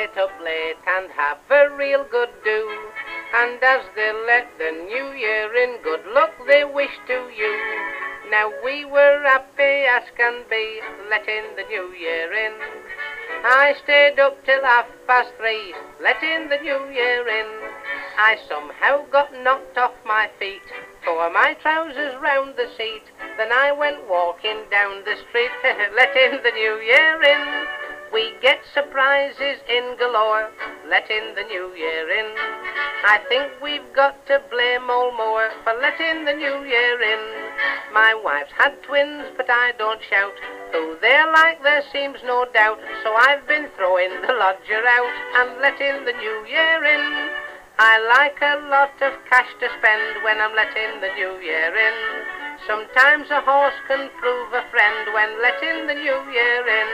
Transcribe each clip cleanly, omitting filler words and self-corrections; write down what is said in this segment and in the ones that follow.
sit up late and have a real good do. And as they let the new year in, good luck they wish to you. Now we were happy as can be, letting the new year in. I stayed up till 3:30, letting the new year in. I somehow got knocked off my feet, tore my trousers round the seat. Then I went walking down the street, letting the new year in. We get surprises in galore, letting the new year in. I think we've got to blame old Moore for letting the new year in. My wife's had twins, but I don't shout. Who they're like there seems no doubt. So I've been throwing the lodger out and letting the new year in. I like a lot of cash to spend when I'm letting the new year in. Sometimes a horse can prove a friend when letting the new year in.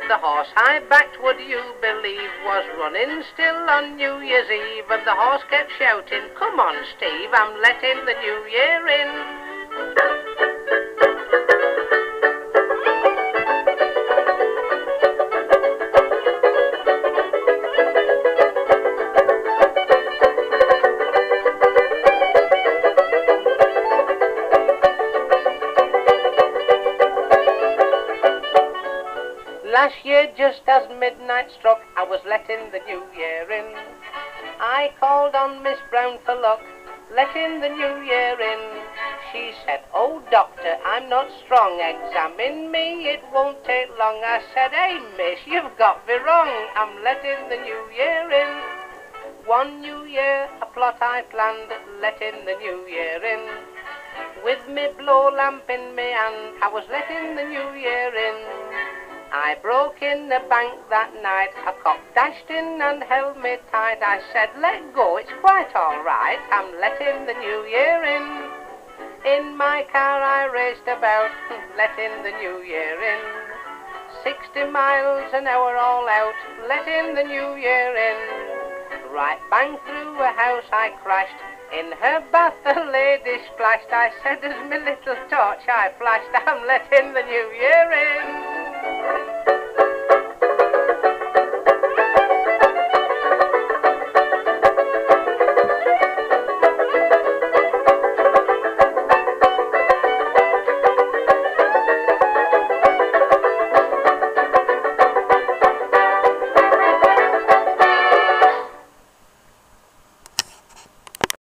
The horse I backed, would you believe, was running still on New Year's Eve, and the horse kept shouting, "Come on, Steve, I'm letting the new year in." Last year, just as midnight struck, I was letting the new year in. I called on Miss Brown for luck, letting the new year in. She said, "Oh, doctor, I'm not strong. Examine me, it won't take long." I said, "Hey, miss, you've got me wrong. I'm letting the new year in." One new year, a plot I planned, letting the new year in. With me blow lamp in me hand, I was letting the new year in. I broke in the bank that night, a cop dashed in and held me tight. I said, "Let go, it's quite all right, I'm letting the new year in." In my car I raced about, letting the new year in. 60 miles an hour all out, letting the new year in. Right bang through a house I crashed, in her bath a lady splashed. I said as my little torch I flashed, "I'm letting the new year in."